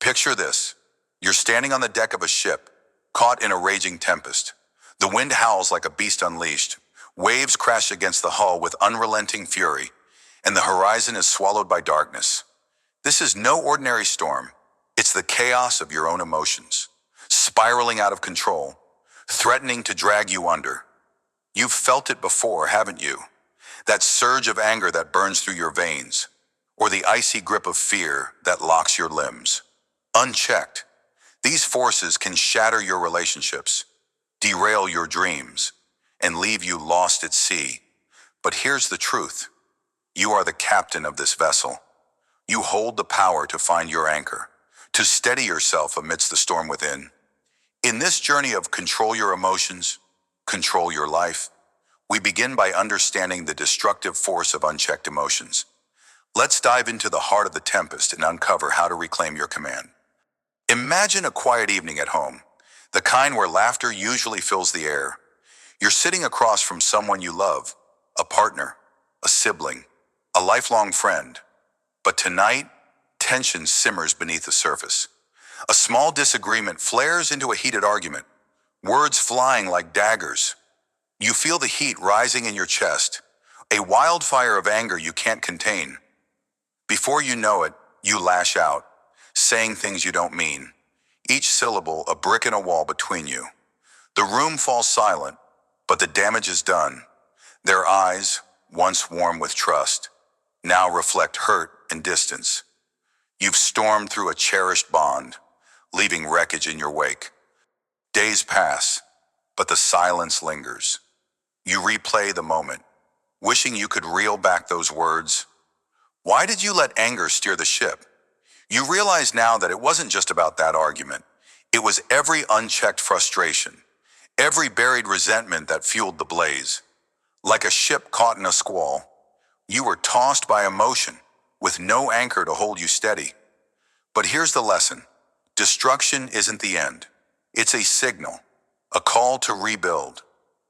Picture this. You're standing on the deck of a ship, caught in a raging tempest. The wind howls like a beast unleashed. Waves crash against the hull with unrelenting fury, and the horizon is swallowed by darkness. This is no ordinary storm. It's the chaos of your own emotions, spiraling out of control, threatening to drag you under. You've felt it before, haven't you? That surge of anger that burns through your veins, or the icy grip of fear that locks your limbs. Unchecked, these forces can shatter your relationships, derail your dreams, and leave you lost at sea. But here's the truth. You are the captain of this vessel. You hold the power to find your anchor, to steady yourself amidst the storm within. In this journey of control your emotions, control your life, we begin by understanding the destructive force of unchecked emotions. Let's dive into the heart of the tempest and uncover how to reclaim your command. Imagine a quiet evening at home, the kind where laughter usually fills the air. You're sitting across from someone you love, a partner, a sibling, a lifelong friend. But tonight, tension simmers beneath the surface. A small disagreement flares into a heated argument, words flying like daggers. You feel the heat rising in your chest, a wildfire of anger you can't contain. Before you know it, you lash out, saying things you don't mean, each syllable a brick in a wall between you. The room falls silent, but the damage is done. Their eyes, once warm with trust, now reflect hurt and distance. You've stormed through a cherished bond, leaving wreckage in your wake. Days pass, but the silence lingers. You replay the moment, wishing you could reel back those words. Why did you let anger steer the ship? You realize now that it wasn't just about that argument. It was every unchecked frustration, every buried resentment that fueled the blaze. Like a ship caught in a squall, you were tossed by emotion, with no anchor to hold you steady. But here's the lesson. Destruction isn't the end. It's a signal, a call to rebuild.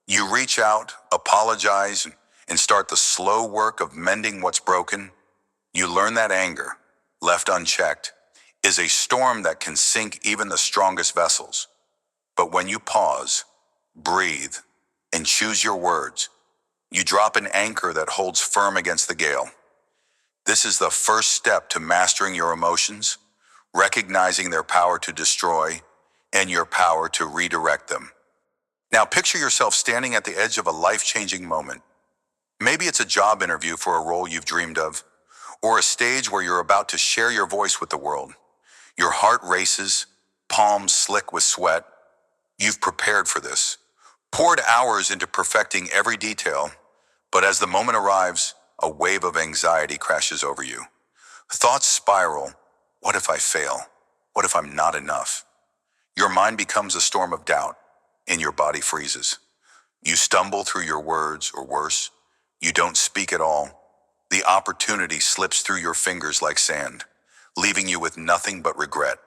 You reach out, apologize, and start the slow work of mending what's broken. You learn that anger, left unchecked, is a storm that can sink even the strongest vessels. But when you pause, breathe, and choose your words, you drop an anchor that holds firm against the gale. This is the first step to mastering your emotions, recognizing their power to destroy, and your power to redirect them. Now picture yourself standing at the edge of a life-changing moment. Maybe it's a job interview for a role you've dreamed of, or a stage where you're about to share your voice with the world. Your heart races, palms slick with sweat. You've prepared for this, poured hours into perfecting every detail, but as the moment arrives, a wave of anxiety crashes over you. Thoughts spiral. What if I fail? What if I'm not enough? Your mind becomes a storm of doubt, and your body freezes. You stumble through your words, or worse, you don't speak at all. The opportunity slips through your fingers like sand, leaving you with nothing but regret.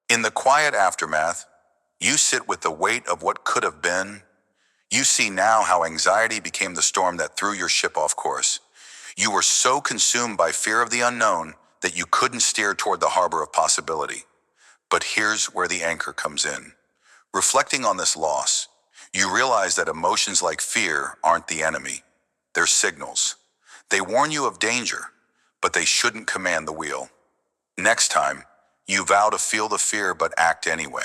In the quiet aftermath, you sit with the weight of what could have been. You see now how anxiety became the storm that threw your ship off course. You were so consumed by fear of the unknown that you couldn't steer toward the harbor of possibility. But here's where the anchor comes in. Reflecting on this loss, you realize that emotions like fear aren't the enemy. They're signals. They warn you of danger, but they shouldn't command the wheel. Next time, you vow to feel the fear but act anyway.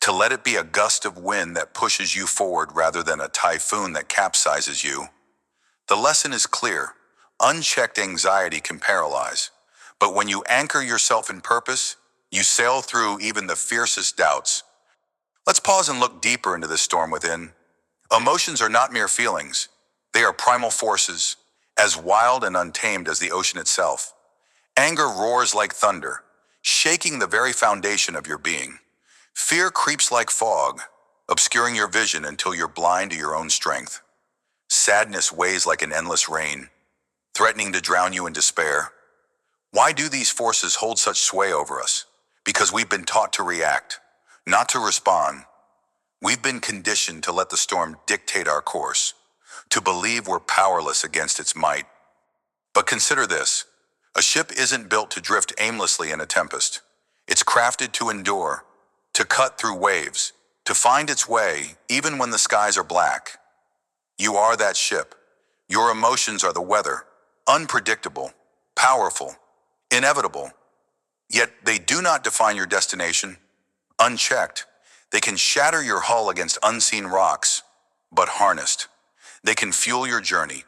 To let it be a gust of wind that pushes you forward rather than a typhoon that capsizes you. The lesson is clear. Unchecked anxiety can paralyze. But when you anchor yourself in purpose, you sail through even the fiercest doubts. Let's pause and look deeper into this storm within. Emotions are not mere feelings. They are primal forces, as wild and untamed as the ocean itself. Anger roars like thunder, shaking the very foundation of your being. Fear creeps like fog, obscuring your vision until you're blind to your own strength. Sadness weighs like an endless rain, threatening to drown you in despair. Why do these forces hold such sway over us? Because we've been taught to react, not to respond. We've been conditioned to let the storm dictate our course, to believe we're powerless against its might. But consider this. A ship isn't built to drift aimlessly in a tempest. It's crafted to endure, to cut through waves, to find its way even when the skies are black. You are that ship. Your emotions are the weather, unpredictable, powerful, inevitable. Yet they do not define your destination. Unchecked, they can shatter your hull against unseen rocks, but harnessed, they can fuel your journey.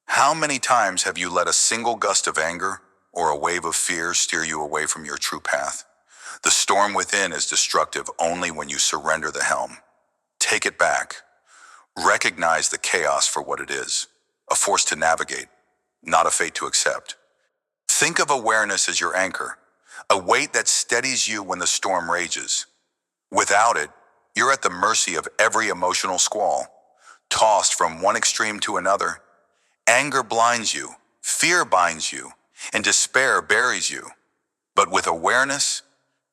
How many times have you let a single gust of anger or a wave of fear steer you away from your true path? The storm within is destructive only when you surrender the helm. Take it back. Recognize the chaos for what it is, a force to navigate, not a fate to accept. Think of awareness as your anchor, a weight that steadies you when the storm rages. Without it, you're at the mercy of every emotional squall, tossed from one extreme to another. Anger blinds you, fear binds you, and despair buries you. But with awareness,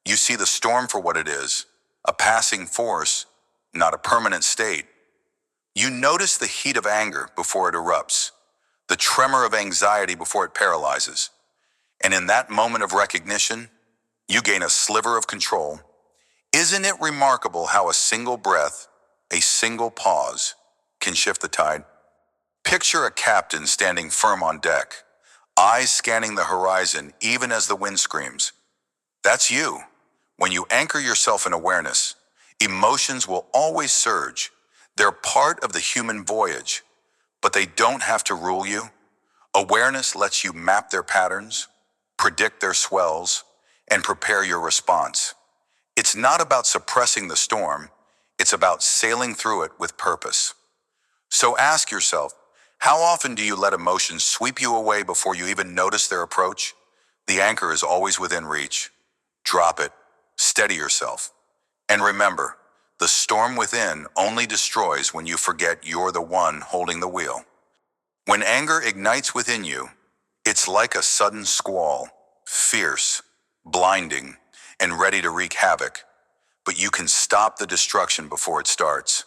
you see the storm for what it is, a passing force, not a permanent state. You notice the heat of anger before it erupts, the tremor of anxiety before it paralyzes. And in that moment of recognition, you gain a sliver of control. Isn't it remarkable how a single breath, a single pause, can shift the tide? Picture a captain standing firm on deck, eyes scanning the horizon even as the wind screams. That's you. When you anchor yourself in awareness, emotions will always surge. They're part of the human voyage, but they don't have to rule you. Awareness lets you map their patterns, predict their swells, and prepare your response. It's not about suppressing the storm, it's about sailing through it with purpose. So ask yourself, how often do you let emotions sweep you away before you even notice their approach? The anchor is always within reach. Drop it, steady yourself. And remember, the storm within only destroys when you forget you're the one holding the wheel. When anger ignites within you, it's like a sudden squall, fierce, blinding, and ready to wreak havoc. But you can stop the destruction before it starts.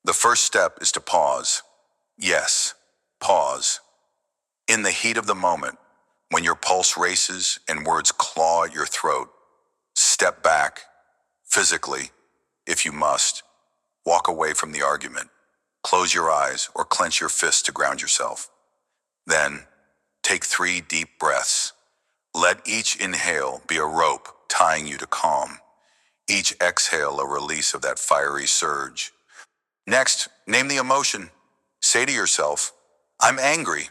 The first step is to pause. Yes, pause. In the heat of the moment, when your pulse races and words claw at your throat, step back, physically, if you must. Walk away from the argument. Close your eyes or clench your fists to ground yourself. Then, take 3 deep breaths. Let each inhale be a rope tying you to calm. Each exhale a release of that fiery surge. Next, name the emotion. Say to yourself, I'm angry.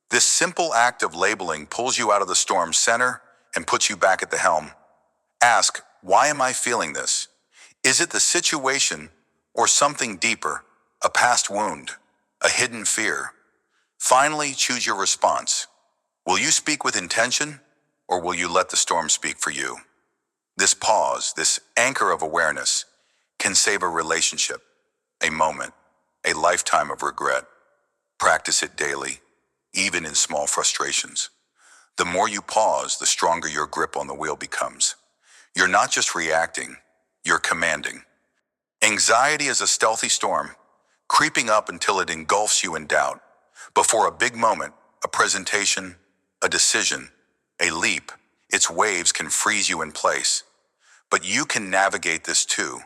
This simple act of labeling pulls you out of the storm's center and puts you back at the helm. Ask, why am I feeling this? Is it the situation or something deeper, a past wound, a hidden fear? Finally, choose your response. Will you speak with intention, or will you let the storm speak for you? This pause, this anchor of awareness, can save a relationship, a moment, a lifetime of regret. Practice it daily, even in small frustrations. The more you pause, the stronger your grip on the wheel becomes. You're not just reacting, you're commanding. Anxiety is a stealthy storm, creeping up until it engulfs you in doubt. Before a big moment, a presentation, a decision, a leap, its waves can freeze you in place. But you can navigate this too.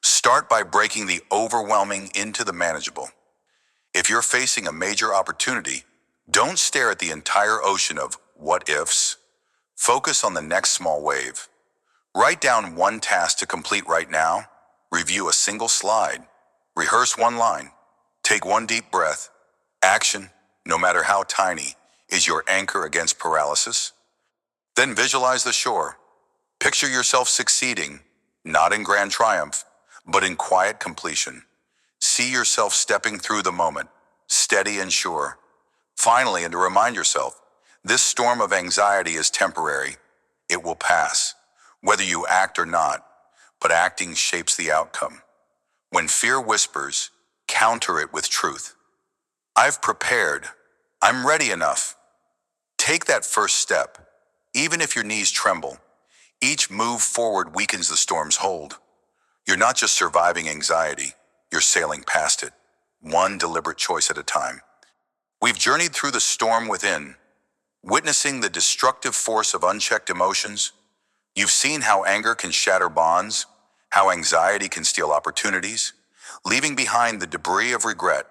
Start by breaking the overwhelming into the manageable. If you're facing a major opportunity, don't stare at the entire ocean of what ifs. Focus on the next small wave. Write down one task to complete right now. Review a single slide. Rehearse one line. Take one deep breath. Action, no matter how tiny, is your anchor against paralysis. Then visualize the shore. Picture yourself succeeding, not in grand triumph, but in quiet completion. See yourself stepping through the moment, steady and sure. Finally, and to remind yourself, this storm of anxiety is temporary. It will pass, whether you act or not, but acting shapes the outcome. When fear whispers, counter it with truth. I've prepared. I'm ready enough. Take that first step, even if your knees tremble. Each move forward weakens the storm's hold. You're not just surviving anxiety, you're sailing past it, one deliberate choice at a time. We've journeyed through the storm within, witnessing the destructive force of unchecked emotions, You've seen how anger can shatter bonds, how anxiety can steal opportunities, leaving behind the debris of regret.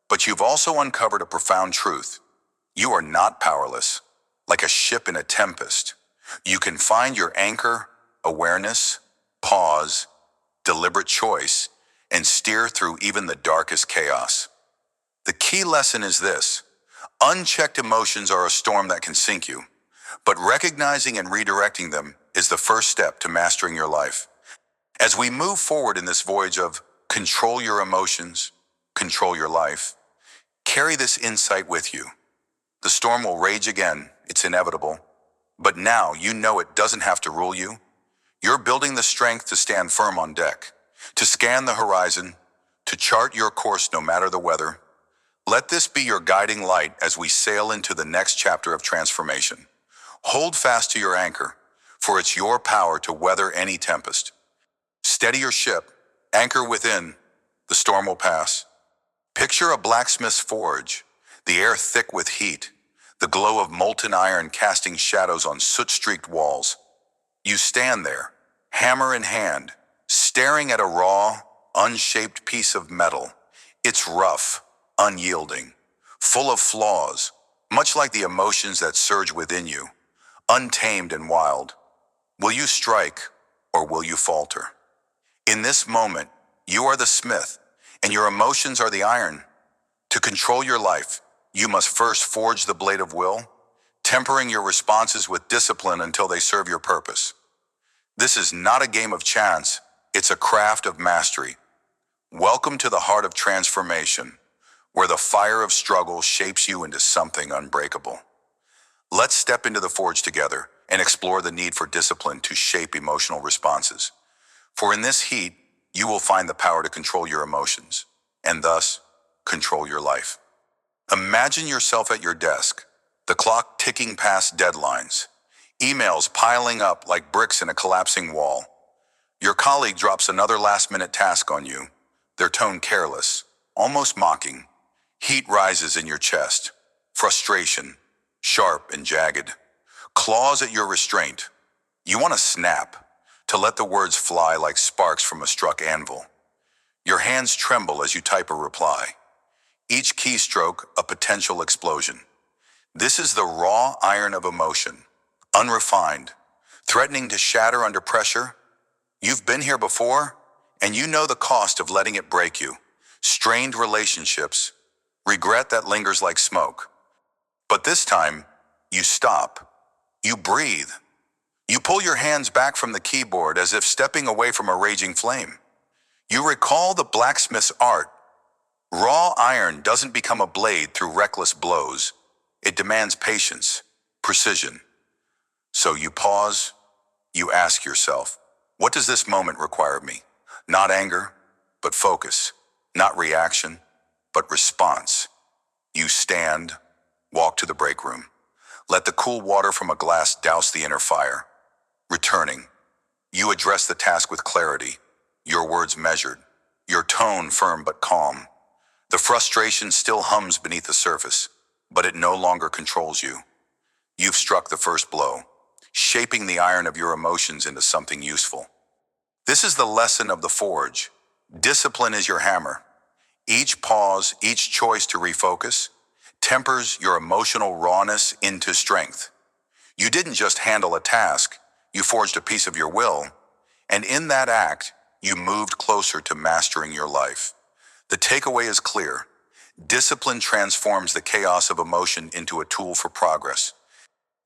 But you've also uncovered a profound truth. You are not powerless. Like a ship in a tempest, you can find your anchor, awareness, pause, deliberate choice, and steer through even the darkest chaos. The key lesson is this: unchecked emotions are a storm that can sink you, but recognizing and redirecting them is the first step to mastering your life. As we move forward in this voyage of control your emotions, control your life, carry this insight with you. The storm will rage again, it's inevitable. But now you know it doesn't have to rule you. You're building the strength to stand firm on deck, to scan the horizon, to chart your course no matter the weather. Let this be your guiding light as we sail into the next chapter of transformation. Hold fast to your anchor, for it's your power to weather any tempest. Steady your ship, anchor within, the storm will pass. Picture a blacksmith's forge, the air thick with heat, the glow of molten iron casting shadows on soot-streaked walls. You stand there, hammer in hand, staring at a raw, unshaped piece of metal. It's rough, unyielding, full of flaws, much like the emotions that surge within you, untamed and wild. Will you strike, or will you falter? In this moment, you are the smith, and your emotions are the iron. To control your life, you must first forge the blade of will, tempering your responses with discipline until they serve your purpose. This is not a game of chance, it's a craft of mastery. Welcome to the heart of transformation, where the fire of struggle shapes you into something unbreakable. Let's step into the forge together and explore the need for discipline to shape emotional responses. For in this heat, you will find the power to control your emotions, and thus, control your life. Imagine yourself at your desk, the clock ticking past deadlines, emails piling up like bricks in a collapsing wall. Your colleague drops another last-minute task on you, their tone careless, almost mocking. Heat rises in your chest, frustration, sharp and jagged, claws at your restraint. You want to snap, to let the words fly like sparks from a struck anvil. Your hands tremble as you type a reply, each keystroke a potential explosion. This is the raw iron of emotion, unrefined, threatening to shatter under pressure. You've been here before, and you know the cost of letting it break you. Strained relationships, regret that lingers like smoke. But this time, you stop. You breathe. You pull your hands back from the keyboard as if stepping away from a raging flame. You recall the blacksmith's art. Raw iron doesn't become a blade through reckless blows. It demands patience, precision. So you pause, you ask yourself, what does this moment require of me? Not anger, but focus. Not reaction, but response. You stand, walk to the break room. Let the cool water from a glass douse the inner fire. Returning, you address the task with clarity, your words measured, your tone firm but calm. The frustration still hums beneath the surface, but it no longer controls you. You've struck the first blow, shaping the iron of your emotions into something useful. This is the lesson of the forge. Discipline is your hammer. Each pause, each choice to refocus, tempers your emotional rawness into strength. You didn't just handle a task, you forged a piece of your will, and in that act, you moved closer to mastering your life. The takeaway is clear. Discipline transforms the chaos of emotion into a tool for progress.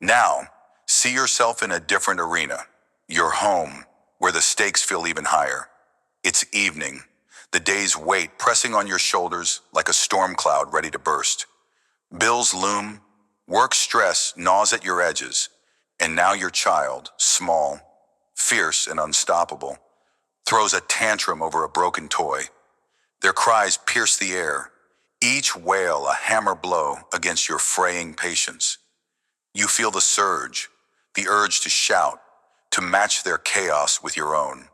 Now, see yourself in a different arena, your home, where the stakes feel even higher. It's evening, the day's weight pressing on your shoulders like a storm cloud ready to burst. Bills loom, work stress gnaws at your edges, and now your child, small, fierce, and unstoppable, throws a tantrum over a broken toy. Their cries pierce the air, each wail a hammer blow against your fraying patience. You feel the surge, the urge to shout, to match their chaos with your own.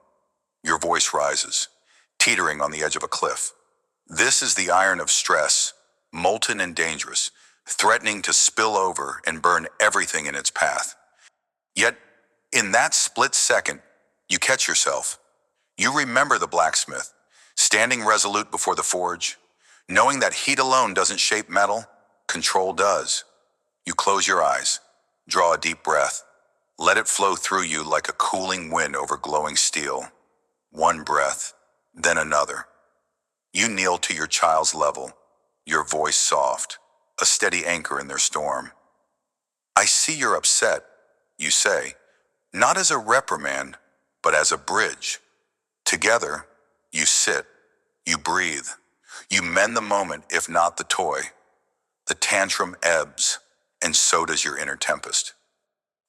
Your voice rises, teetering on the edge of a cliff. This is the iron of stress, molten and dangerous, threatening to spill over and burn everything in its path. Yet, In that split second, you catch yourself. You remember the blacksmith, standing resolute before the forge, knowing that heat alone doesn't shape metal, control does. You close your eyes, draw a deep breath, let it flow through you like a cooling wind over glowing steel. One breath, then another. You kneel to your child's level, your voice soft, a steady anchor in their storm. I see you're upset, you say, not as a reprimand, but as a bridge. Together, you sit, you breathe, you mend the moment if not the toy. The tantrum ebbs, and so does your inner tempest.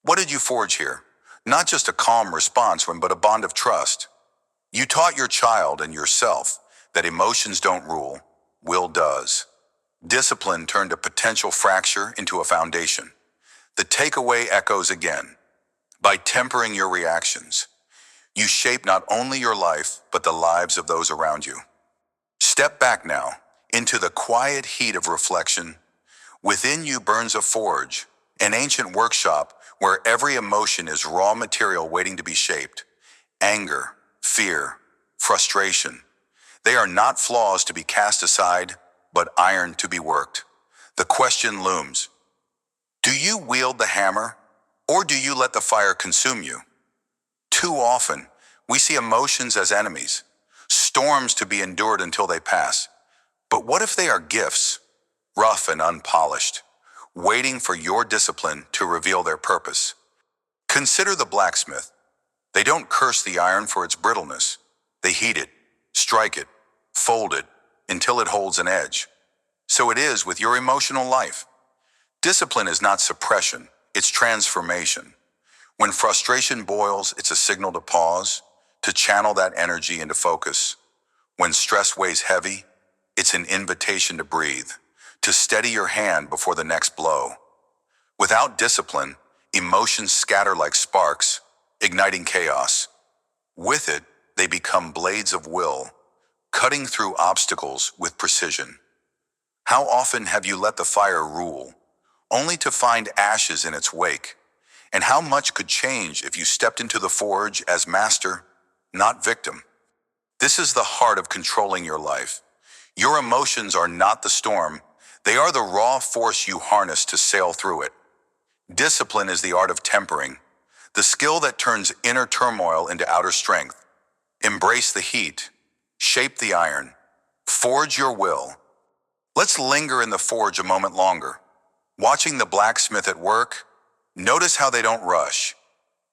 What did you forge here? Not just a calm response, but a bond of trust. You taught your child and yourself that emotions don't rule, will does. Discipline turned a potential fracture into a foundation. The takeaway echoes again. By tempering your reactions, you shape not only your life, but the lives of those around you. Step back now into the quiet heat of reflection. Within you burns a forge, an ancient workshop where every emotion is raw material waiting to be shaped. Anger, fear, frustration. They are not flaws to be cast aside, but iron to be worked. The question looms, do you wield the hammer, or do you let the fire consume you? Too often, we see emotions as enemies, storms to be endured until they pass. But what if they are gifts, rough and unpolished, waiting for your discipline to reveal their purpose? Consider the blacksmith. They don't curse the iron for its brittleness. They heat it, strike it, fold it, until it holds an edge. So it is with your emotional life. Discipline is not suppression, it's transformation. When frustration boils, it's a signal to pause, to channel that energy into focus. When stress weighs heavy, it's an invitation to breathe, to steady your hand before the next blow. Without discipline, emotions scatter like sparks, igniting chaos. With it, they become blades of will, cutting through obstacles with precision. How often have you let the fire rule, only to find ashes in its wake? And how much could change if you stepped into the forge as master, not victim? This is the heart of controlling your life. Your emotions are not the storm. They are the raw force you harness to sail through it. Discipline is the art of tempering, the skill that turns inner turmoil into outer strength. Embrace the heat, shape the iron, forge your will. Let's linger in the forge a moment longer. Watching the blacksmith at work, notice how they don't rush.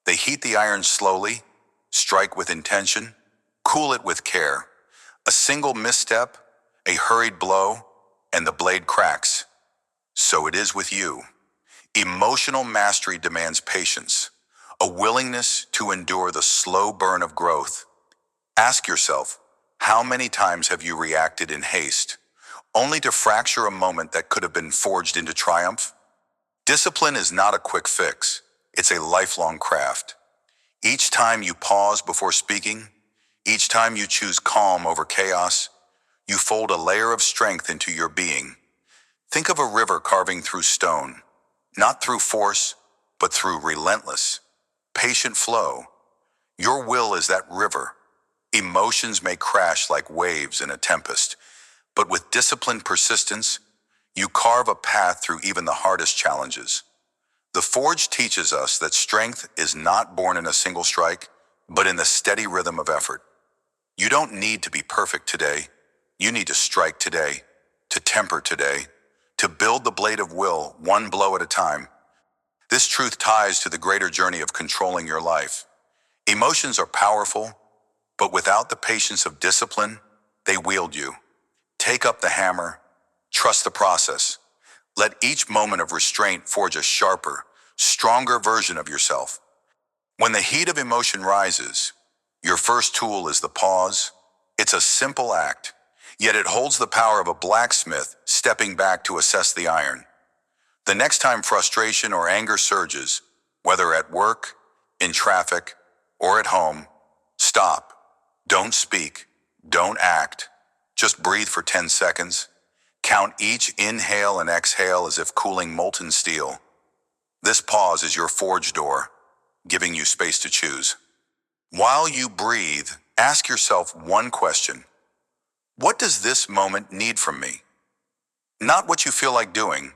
They heat the iron slowly, strike with intention, cool it with care. A single misstep, a hurried blow, and the blade cracks. So it is with you. Emotional mastery demands patience, a willingness to endure the slow burn of growth. Ask yourself, how many times have you reacted in haste, only to fracture a moment that could have been forged into triumph? Discipline is not a quick fix. It's a lifelong craft. Each time you pause before speaking, each time you choose calm over chaos, you fold a layer of strength into your being. Think of a river carving through stone, not through force, but through relentless, patient flow. Your will is that river. Emotions may crash like waves in a tempest, but with disciplined persistence, you carve a path through even the hardest challenges. The forge teaches us that strength is not born in a single strike, but in the steady rhythm of effort. You don't need to be perfect today. You need to strike today, to temper today, to build the blade of will one blow at a time. This truth ties to the greater journey of controlling your life. Emotions are powerful, but without the patience of discipline, they wield you. Take up the hammer, trust the process. Let each moment of restraint forge a sharper, stronger version of yourself. When the heat of emotion rises, your first tool is the pause. It's a simple act, yet it holds the power of a blacksmith stepping back to assess the iron. The next time frustration or anger surges, whether at work, in traffic, or at home, stop. Don't speak. Don't act. Just breathe for 10 seconds. Count each inhale and exhale as if cooling molten steel. This pause is your forge door. giving you space to choose. While you breathe, ask yourself one question. What does this moment need from me? Not what you feel like doing,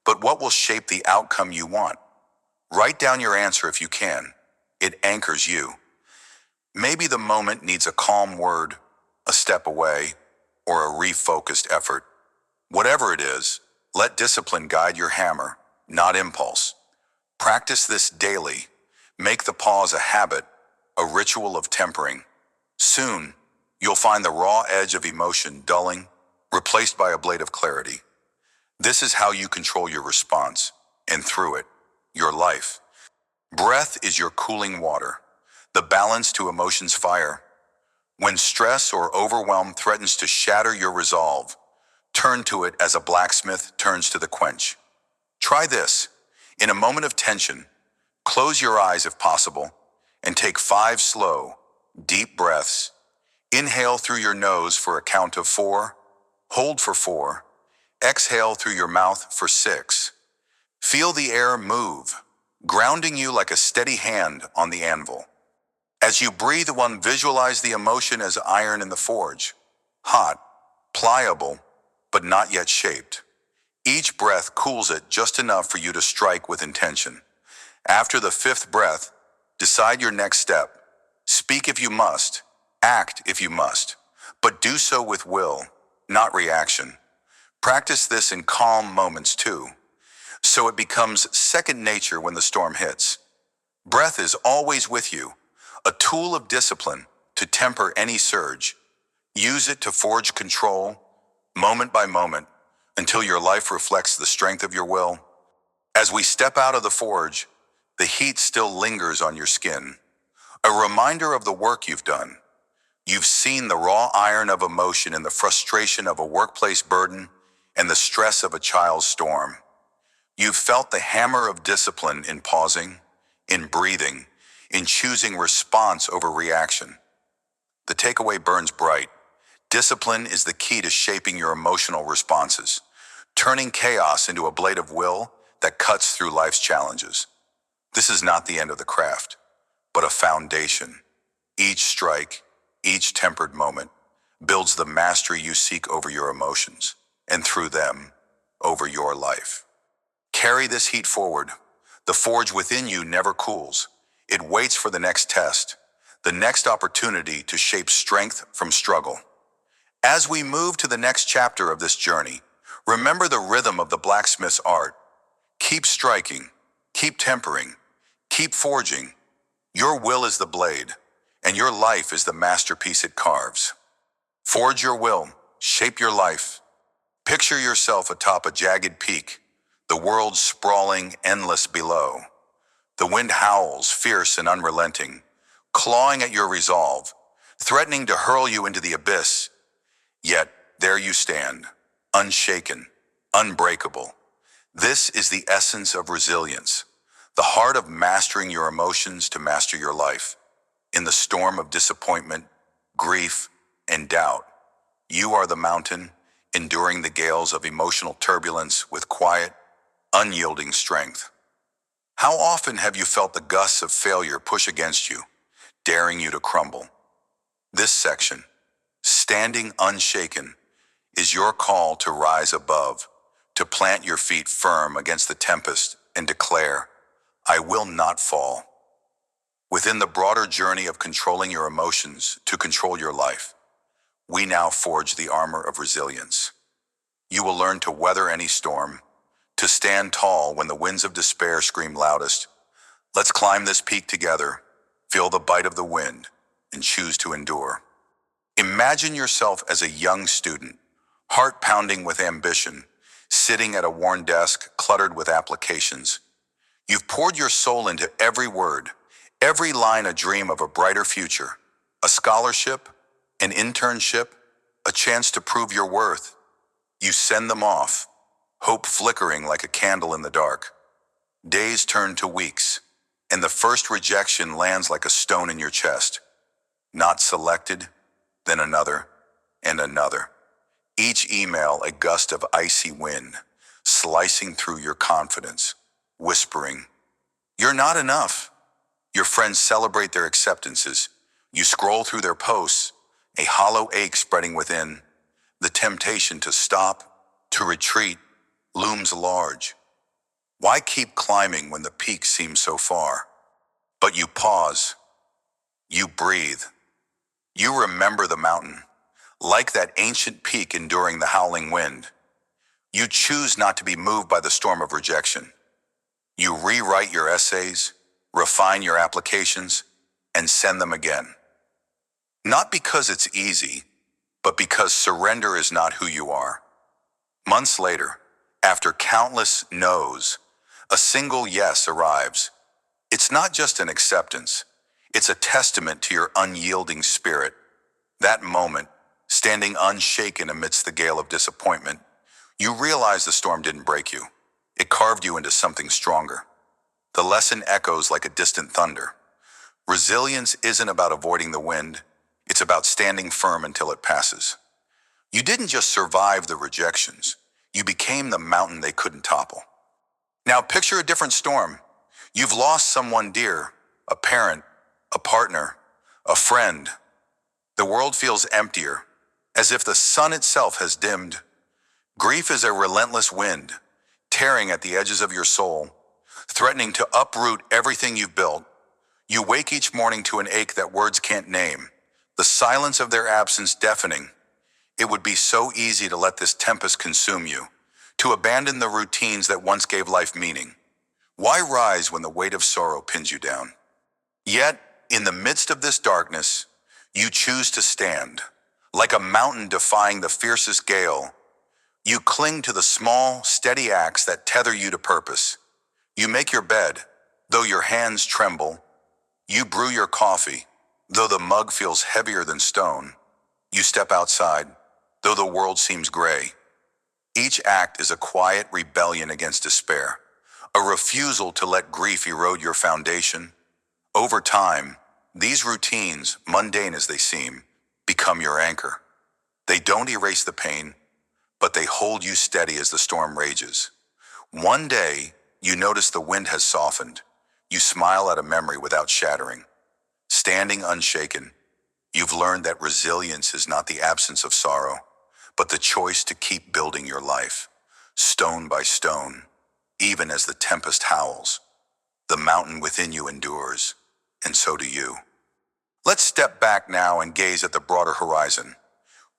but what will shape the outcome you want. Write down your answer if you can. It anchors you. Maybe the moment needs a calm word, a step away, or a refocused effort. Whatever it is, let discipline guide your hammer, not impulse. Practice this daily. Make the pause a habit, a ritual of tempering. Soon, you'll find the raw edge of emotion dulling, replaced by a blade of clarity. This is how you control your response, and through it, your life. Breath is your cooling water, the balance to emotion's fire. When stress or overwhelm threatens to shatter your resolve, turn to it as a blacksmith turns to the quench. Try this. In a moment of tension, close your eyes if possible, and take 5 slow, deep breaths. Inhale through your nose for a count of 4, hold for 4, exhale through your mouth for 6. Feel the air move, grounding you like a steady hand on the anvil. As you breathe one, visualize the emotion as iron in the forge, hot, pliable, but not yet shaped. Each breath cools it just enough for you to strike with intention. After the 5th breath, decide your next step. Speak if you must, act if you must, but do so with will, not reaction. Practice this in calm moments too, so it becomes second nature when the storm hits. Breath is always with you, a tool of discipline to temper any surge. Use it to forge control, moment by moment, until your life reflects the strength of your will. As we step out of the forge, the heat still lingers on your skin, a reminder of the work you've done. You've seen the raw iron of emotion in the frustration of a workplace burden and the stress of a child's storm. You've felt the hammer of discipline in pausing, in breathing, in choosing response over reaction. The takeaway burns bright. Discipline is the key to shaping your emotional responses, turning chaos into a blade of will that cuts through life's challenges. This is not the end of the craft, but a foundation. Each strike, each tempered moment, builds the mastery you seek over your emotions, and through them, over your life. Carry this heat forward. The forge within you never cools. It waits for the next test, the next opportunity to shape strength from struggle. As we move to the next chapter of this journey, remember the rhythm of the blacksmith's art. Keep striking, keep tempering, keep forging. Your will is the blade, and your life is the masterpiece it carves. Forge your will, shape your life. Picture yourself atop a jagged peak, the world sprawling endless below. The wind howls, fierce and unrelenting, clawing at your resolve, threatening to hurl you into the abyss. Yet, there you stand, unshaken, unbreakable. This is the essence of resilience, the heart of mastering your emotions to master your life. In the storm of disappointment, grief, and doubt, you are the mountain, enduring the gales of emotional turbulence with quiet, unyielding strength. How often have you felt the gusts of failure push against you, daring you to crumble? This section, standing unshaken, is your call to rise above, to plant your feet firm against the tempest and declare, I will not fall. Within the broader journey of controlling your emotions to control your life, we now forge the armor of resilience. You will learn to weather any storm, to stand tall when the winds of despair scream loudest. Let's climb this peak together, feel the bite of the wind, and choose to endure. Imagine yourself as a young student, heart pounding with ambition, sitting at a worn desk cluttered with applications. You've poured your soul into every word, every line a dream of a brighter future, a scholarship, an internship, a chance to prove your worth. You send them off, hope flickering like a candle in the dark. Days turn to weeks, and the first rejection lands like a stone in your chest. Not selected, then another, and another. Each email a gust of icy wind, slicing through your confidence, whispering, "You're not enough." Your friends celebrate their acceptances. You scroll through their posts, a hollow ache spreading within. The temptation to stop, to retreat, looms large. Why keep climbing when the peak seems so far? But you pause, you breathe, you remember the mountain, like that ancient peak enduring the howling wind. You choose not to be moved by the storm of rejection. You rewrite your essays, refine your applications, and send them again. Not because it's easy, but because surrender is not who you are. Months later, after countless no's, a single yes arrives. It's not just an acceptance, it's a testament to your unyielding spirit. That moment, standing unshaken amidst the gale of disappointment, you realize the storm didn't break you. It carved you into something stronger. The lesson echoes like a distant thunder. Resilience isn't about avoiding the wind, it's about standing firm until it passes. You didn't just survive the rejections, you became the mountain they couldn't topple. Now picture a different storm. You've lost someone dear, a parent, a partner, a friend. The world feels emptier, as if the sun itself has dimmed. Grief is a relentless wind, tearing at the edges of your soul, threatening to uproot everything you've built. You wake each morning to an ache that words can't name, the silence of their absence deafening. It would be so easy to let this tempest consume you, to abandon the routines that once gave life meaning. Why rise when the weight of sorrow pins you down? Yet, in the midst of this darkness, you choose to stand. Like a mountain defying the fiercest gale, you cling to the small, steady acts that tether you to purpose. You make your bed, though your hands tremble. You brew your coffee, though the mug feels heavier than stone. You step outside, though the world seems gray. Each act is a quiet rebellion against despair, a refusal to let grief erode your foundation. Over time, these routines, mundane as they seem, become your anchor. They don't erase the pain, but they hold you steady as the storm rages. One day, you notice the wind has softened. You smile at a memory without shattering. Standing unshaken, you've learned that resilience is not the absence of sorrow, but the choice to keep building your life, stone by stone, even as the tempest howls. The mountain within you endures, and so do you. Let's step back now and gaze at the broader horizon.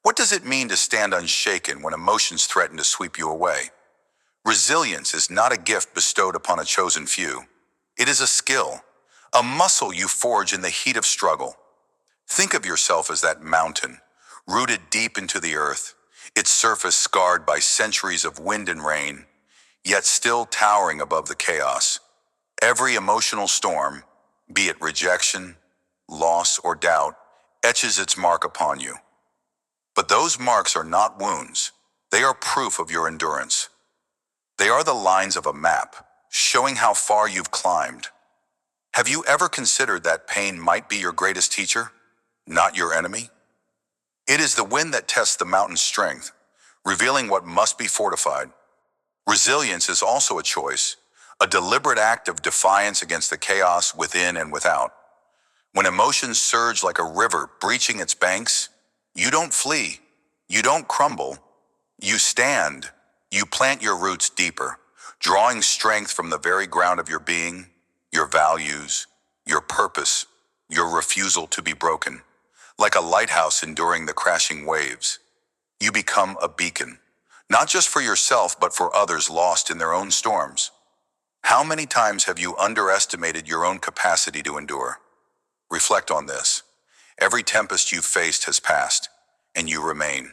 What does it mean to stand unshaken when emotions threaten to sweep you away? Resilience is not a gift bestowed upon a chosen few. It is a skill, a muscle you forge in the heat of struggle. Think of yourself as that mountain, rooted deep into the earth, its surface scarred by centuries of wind and rain, yet still towering above the chaos. Every emotional storm, be it rejection, loss, or doubt, etches its mark upon you. But those marks are not wounds. They are proof of your endurance. They are the lines of a map, showing how far you've climbed. Have you ever considered that pain might be your greatest teacher, not your enemy? It is the wind that tests the mountain's strength, revealing what must be fortified. Resilience is also a choice, a deliberate act of defiance against the chaos within and without. When emotions surge like a river breaching its banks, you don't flee, you don't crumble, you stand, you plant your roots deeper, drawing strength from the very ground of your being, your values, your purpose, your refusal to be broken. Like a lighthouse enduring the crashing waves, you become a beacon, not just for yourself but for others lost in their own storms. How many times have you underestimated your own capacity to endure? Reflect on this. Every tempest you've faced has passed, and you remain.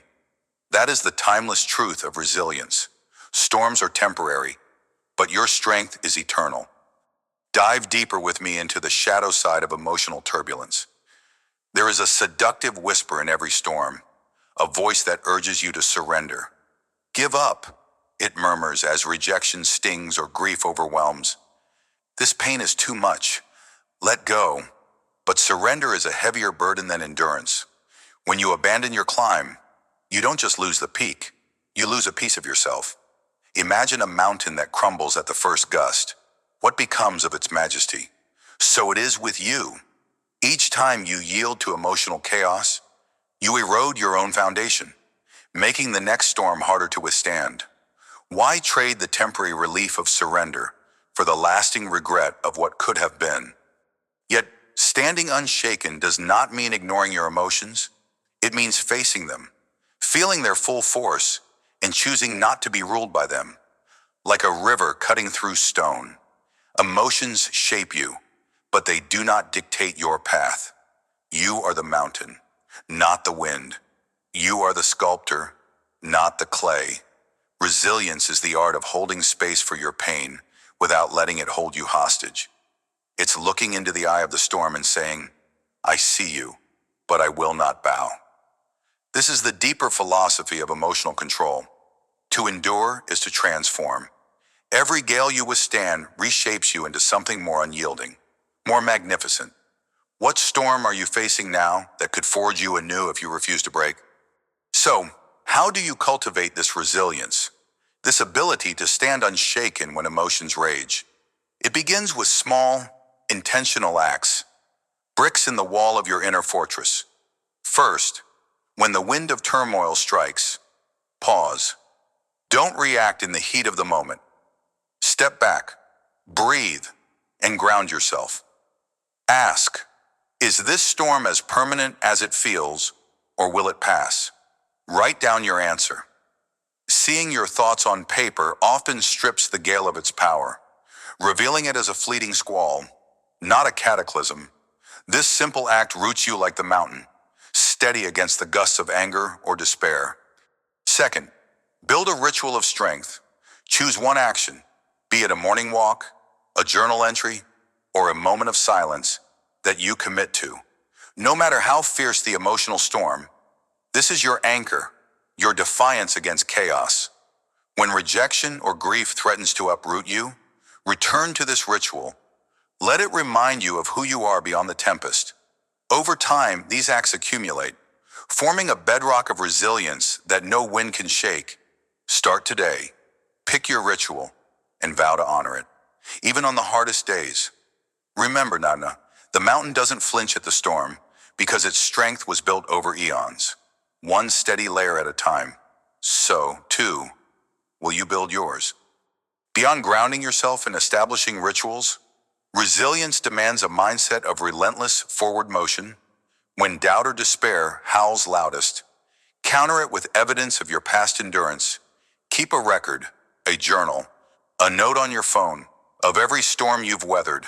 That is the timeless truth of resilience. Storms are temporary, but your strength is eternal. Dive deeper with me into the shadow side of emotional turbulence. There is a seductive whisper in every storm, a voice that urges you to surrender. Give up, it murmurs as rejection stings or grief overwhelms. This pain is too much. Let go. But surrender is a heavier burden than endurance. When you abandon your climb, you don't just lose the peak, you lose a piece of yourself. Imagine a mountain that crumbles at the first gust. What becomes of its majesty? So it is with you. Each time you yield to emotional chaos, you erode your own foundation, making the next storm harder to withstand. Why trade the temporary relief of surrender for the lasting regret of what could have been? Yet, standing unshaken does not mean ignoring your emotions. It means facing them, feeling their full force, and choosing not to be ruled by them. Like a river cutting through stone, emotions shape you, but they do not dictate your path. You are the mountain, not the wind. You are the sculptor, not the clay. Resilience is the art of holding space for your pain without letting it hold you hostage. It's looking into the eye of the storm and saying, I see you, but I will not bow. This is the deeper philosophy of emotional control. To endure is to transform. Every gale you withstand reshapes you into something more unyielding, more magnificent. What storm are you facing now that could forge you anew if you refuse to break? So, how do you cultivate this resilience, this ability to stand unshaken when emotions rage? It begins with small, intentional acts, bricks in the wall of your inner fortress. First, when the wind of turmoil strikes, pause. Don't react in the heat of the moment. Step back, breathe, and ground yourself. Ask, is this storm as permanent as it feels, or will it pass? Write down your answer. Seeing your thoughts on paper often strips the gale of its power, revealing it as a fleeting squall, not a cataclysm. This simple act roots you like the mountain, steady against the gusts of anger or despair. Second, build a ritual of strength. Choose one action, be it a morning walk, a journal entry, or a moment of silence that you commit to. No matter how fierce the emotional storm, this is your anchor, your defiance against chaos. When rejection or grief threatens to uproot you, return to this ritual. Let it remind you of who you are beyond the tempest. Over time, these acts accumulate, forming a bedrock of resilience that no wind can shake. Start today. Pick your ritual and vow to honor it, even on the hardest days. Remember, Nana, the mountain doesn't flinch at the storm because its strength was built over eons, one steady layer at a time. So, too, will you build yours? Beyond grounding yourself and establishing rituals, resilience demands a mindset of relentless forward motion. When doubt or despair howls loudest, counter it with evidence of your past endurance. Keep a record, a journal, a note on your phone of every storm you've weathered.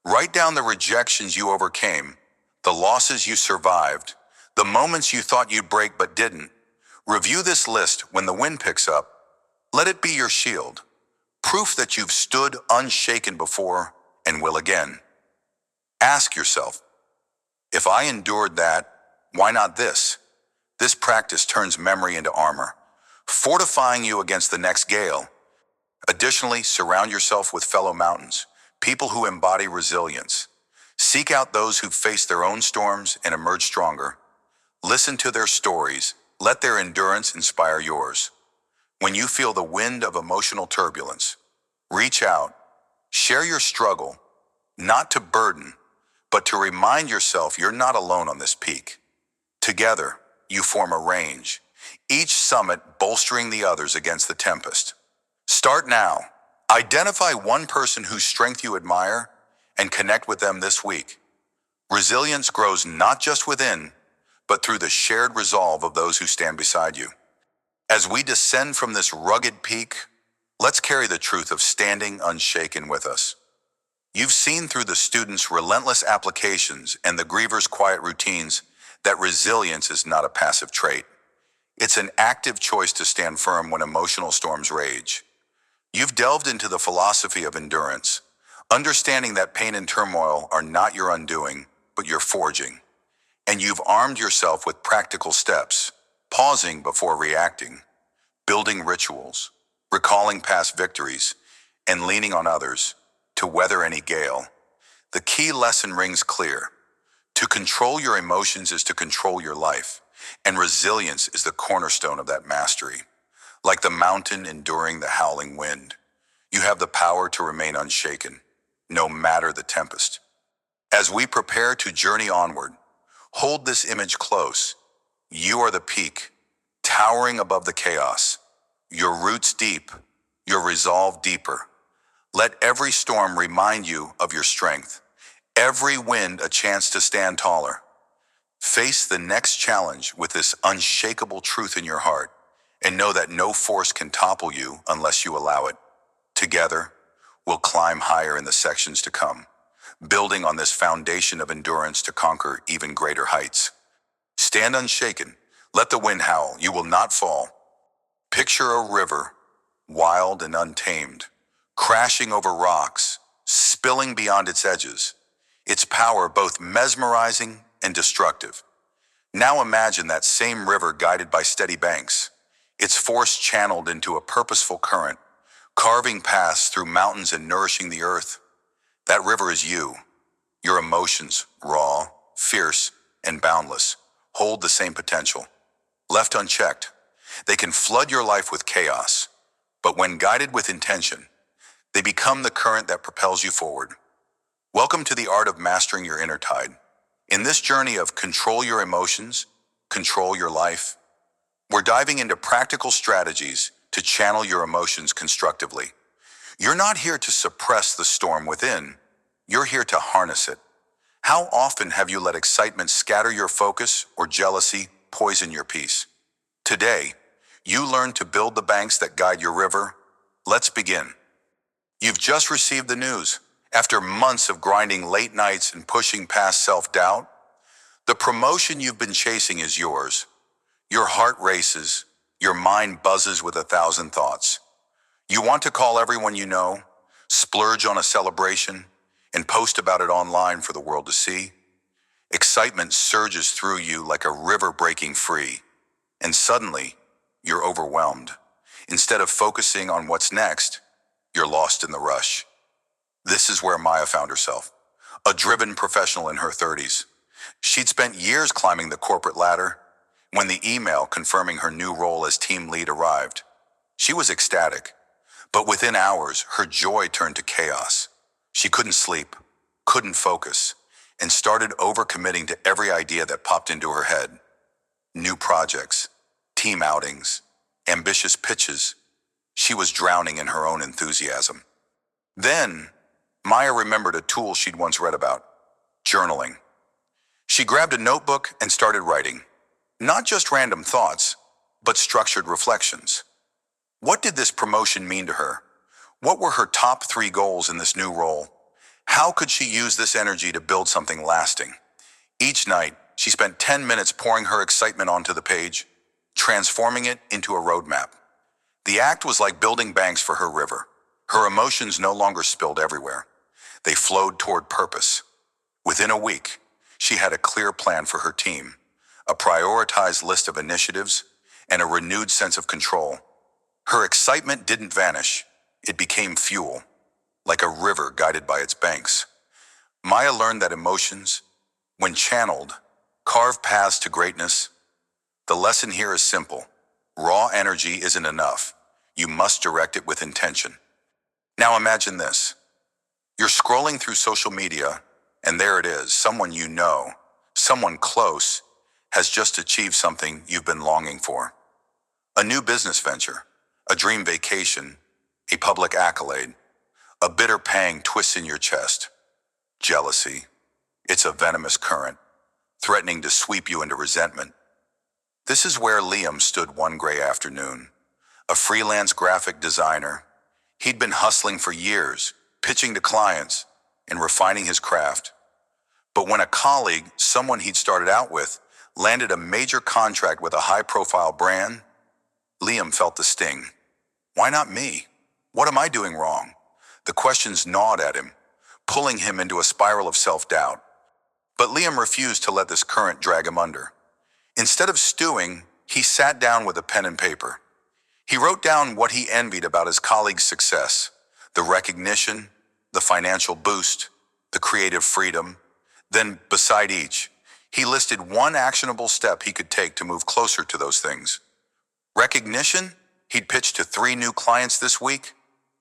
Write down the rejections you overcame, the losses you survived, the moments you thought you'd break but didn't. Review this list when the wind picks up. Let it be your shield, proof that you've stood unshaken before and will again. Ask yourself, if I endured that, why not this? This practice turns memory into armor, fortifying you against the next gale. Additionally, surround yourself with fellow mountains, people who embody resilience. Seek out those who've faced their own storms and emerged stronger. Listen to their stories. Let their endurance inspire yours. When you feel the wind of emotional turbulence, reach out, share your struggle, not to burden, but to remind yourself you're not alone on this peak. Together, you form a range, each summit bolstering the others against the tempest. Start now. Identify one person whose strength you admire and connect with them this week. Resilience grows not just within, but through the shared resolve of those who stand beside you. As we descend from this rugged peak, let's carry the truth of standing unshaken with us. You've seen through the students' relentless applications and the grievers' quiet routines that resilience is not a passive trait. It's an active choice to stand firm when emotional storms rage. You've delved into the philosophy of endurance, understanding that pain and turmoil are not your undoing, but your forging. And you've armed yourself with practical steps, pausing before reacting, building rituals, recalling past victories, and leaning on others to weather any gale. The key lesson rings clear. To control your emotions is to control your life, and resilience is the cornerstone of that mastery. Like the mountain enduring the howling wind, you have the power to remain unshaken, no matter the tempest. As we prepare to journey onward, hold this image close. You are the peak, towering above the chaos. Your roots deep, your resolve deeper. Let every storm remind you of your strength, every wind a chance to stand taller. Face the next challenge with this unshakable truth in your heart, and know that no force can topple you unless you allow it. Together, we'll climb higher in the sections to come, building on this foundation of endurance to conquer even greater heights. Stand unshaken. Let the wind howl. You will not fall. Picture a river, wild and untamed, crashing over rocks, spilling beyond its edges, its power both mesmerizing and destructive. Now imagine that same river guided by steady banks, its force channeled into a purposeful current, carving paths through mountains and nourishing the earth. That river is you. Your emotions, raw, fierce, and boundless, hold the same potential. Left unchecked, they can flood your life with chaos, but when guided with intention, they become the current that propels you forward. Welcome to the art of mastering your inner tide. In this journey of control your emotions, control your life, we're diving into practical strategies to channel your emotions constructively. You're not here to suppress the storm within, you're here to harness it. How often have you let excitement scatter your focus or jealousy poison your peace? Today, you learn to build the banks that guide your river. Let's begin. You've just received the news. After months of grinding late nights and pushing past self-doubt, the promotion you've been chasing is yours. Your heart races, your mind buzzes with 1,000 thoughts. You want to call everyone you know, splurge on a celebration, and post about it online for the world to see. Excitement surges through you like a river breaking free, and suddenly, you're overwhelmed. Instead of focusing on what's next, you're lost in the rush. This is where Maya found herself, a driven professional in her 30s. She'd spent years climbing the corporate ladder. When the email confirming her new role as team lead arrived, she was ecstatic. But within hours, her joy turned to chaos. She couldn't sleep, couldn't focus, and started overcommitting to every idea that popped into her head. New projects, team outings, ambitious pitches. She was drowning in her own enthusiasm. Then, Maya remembered a tool she'd once read about: journaling. She grabbed a notebook and started writing. Not just random thoughts, but structured reflections. What did this promotion mean to her? What were her top 3 goals in this new role? How could she use this energy to build something lasting? Each night, she spent 10 minutes pouring her excitement onto the page, transforming it into a roadmap. The act was like building banks for her river. Her emotions no longer spilled everywhere. They flowed toward purpose. Within a week, she had a clear plan for her team, a prioritized list of initiatives, and a renewed sense of control. Her excitement didn't vanish. It became fuel, like a river guided by its banks. Maya learned that emotions, when channeled, carve paths to greatness. The lesson here is simple. Raw energy isn't enough. You must direct it with intention. Now imagine this. You're scrolling through social media, and there it is, someone you know, someone close, has just achieved something you've been longing for. A new business venture, a dream vacation, a public accolade. A bitter pang twists in your chest. Jealousy. It's a venomous current, threatening to sweep you into resentment. This is where Liam stood one gray afternoon. A freelance graphic designer. He'd been hustling for years, pitching to clients, and refining his craft. But when a colleague, someone he'd started out with, landed a major contract with a high-profile brand, Liam felt the sting. Why not me? What am I doing wrong? The questions gnawed at him, pulling him into a spiral of self-doubt. But Liam refused to let this current drag him under. Instead of stewing, he sat down with a pen and paper. He wrote down what he envied about his colleague's success: the recognition, the financial boost, the creative freedom. Then, beside each, he listed one actionable step he could take to move closer to those things. Recognition? He'd pitch to 3 new clients this week.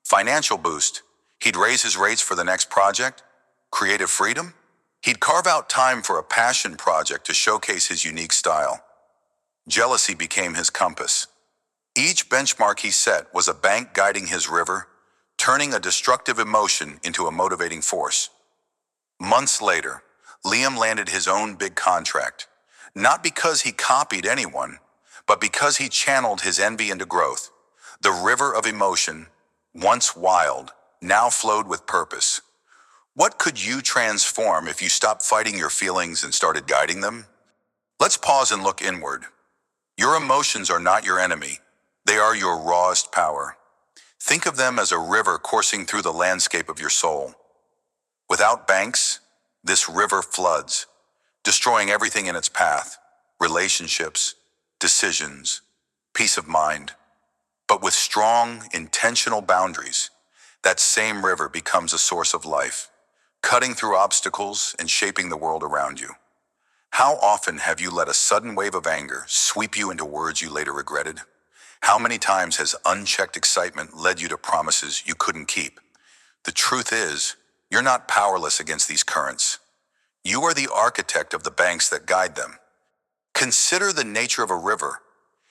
Financial boost? He'd raise his rates for the next project. Creative freedom? He'd carve out time for a passion project to showcase his unique style. Jealousy became his compass. Each benchmark he set was a bank guiding his river, turning a destructive emotion into a motivating force. Months later, Liam landed his own big contract, not because he copied anyone, but because he channeled his envy into growth. The river of emotion, once wild, now flowed with purpose. What could you transform if you stopped fighting your feelings and started guiding them? Let's pause and look inward. Your emotions are not your enemy. They are your rawest power. Think of them as a river coursing through the landscape of your soul. Without banks, this river floods, destroying everything in its path: relationships, decisions, peace of mind. But with strong, intentional boundaries, that same river becomes a source of life, cutting through obstacles and shaping the world around you. How often have you let a sudden wave of anger sweep you into words you later regretted? How many times has unchecked excitement led you to promises you couldn't keep? The truth is, you're not powerless against these currents. You are the architect of the banks that guide them. Consider the nature of a river.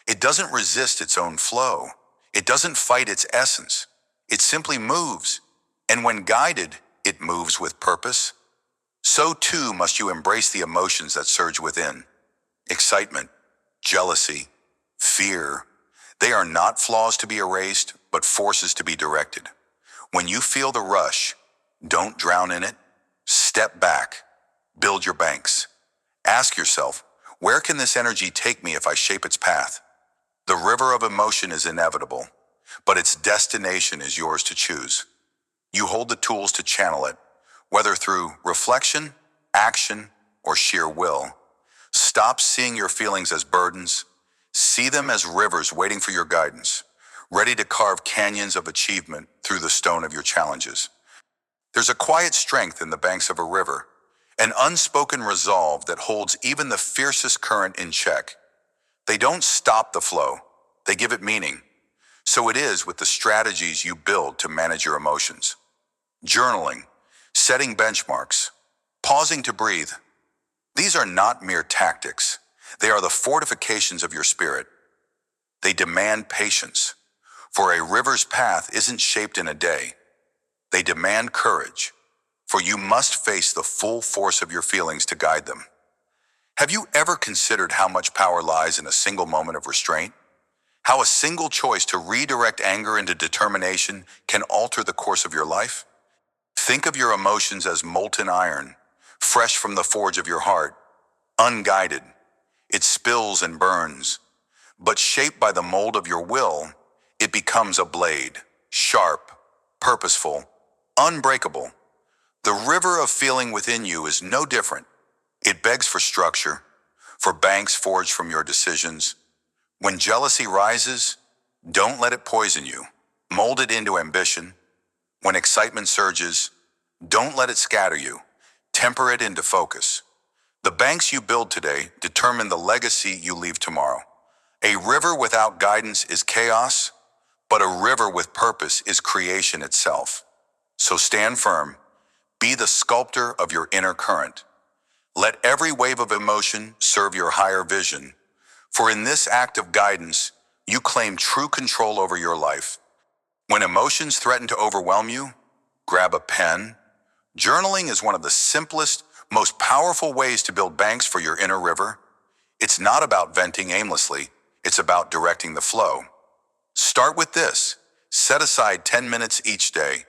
It doesn't resist its own flow. It doesn't fight its essence. It simply moves. And when guided, it moves with purpose. So too must you embrace the emotions that surge within. Excitement, jealousy, fear. They are not flaws to be erased, but forces to be directed. When you feel the rush, don't drown in it. Step back. Build your banks. Ask yourself, where can this energy take me if I shape its path? The river of emotion is inevitable, but its destination is yours to choose. You hold the tools to channel it, whether through reflection, action, or sheer will. Stop seeing your feelings as burdens. See them as rivers waiting for your guidance, ready to carve canyons of achievement through the stone of your challenges. There's a quiet strength in the banks of a river, an unspoken resolve that holds even the fiercest current in check. They don't stop the flow, they give it meaning. So it is with the strategies you build to manage your emotions. Journaling, setting benchmarks, pausing to breathe. These are not mere tactics. They are the fortifications of your spirit. They demand patience, for a river's path isn't shaped in a day. They demand courage, for you must face the full force of your feelings to guide them. Have you ever considered how much power lies in a single moment of restraint? How a single choice to redirect anger into determination can alter the course of your life? Think of your emotions as molten iron, fresh from the forge of your heart. Unguided, it spills and burns. But shaped by the mold of your will, it becomes a blade, sharp, purposeful, unbreakable. The river of feeling within you is no different. It begs for structure, for banks forged from your decisions. When jealousy rises, don't let it poison you. Mold it into ambition. When excitement surges, don't let it scatter you. Temper it into focus. The banks you build today determine the legacy you leave tomorrow. A river without guidance is chaos, but a river with purpose is creation itself. So stand firm. Be the sculptor of your inner current. Let every wave of emotion serve your higher vision. For in this act of guidance, you claim true control over your life. When emotions threaten to overwhelm you, grab a pen. Journaling is one of the simplest, most powerful ways to build banks for your inner river. It's not about venting aimlessly. It's about directing the flow. Start with this. Set aside 10 minutes each day,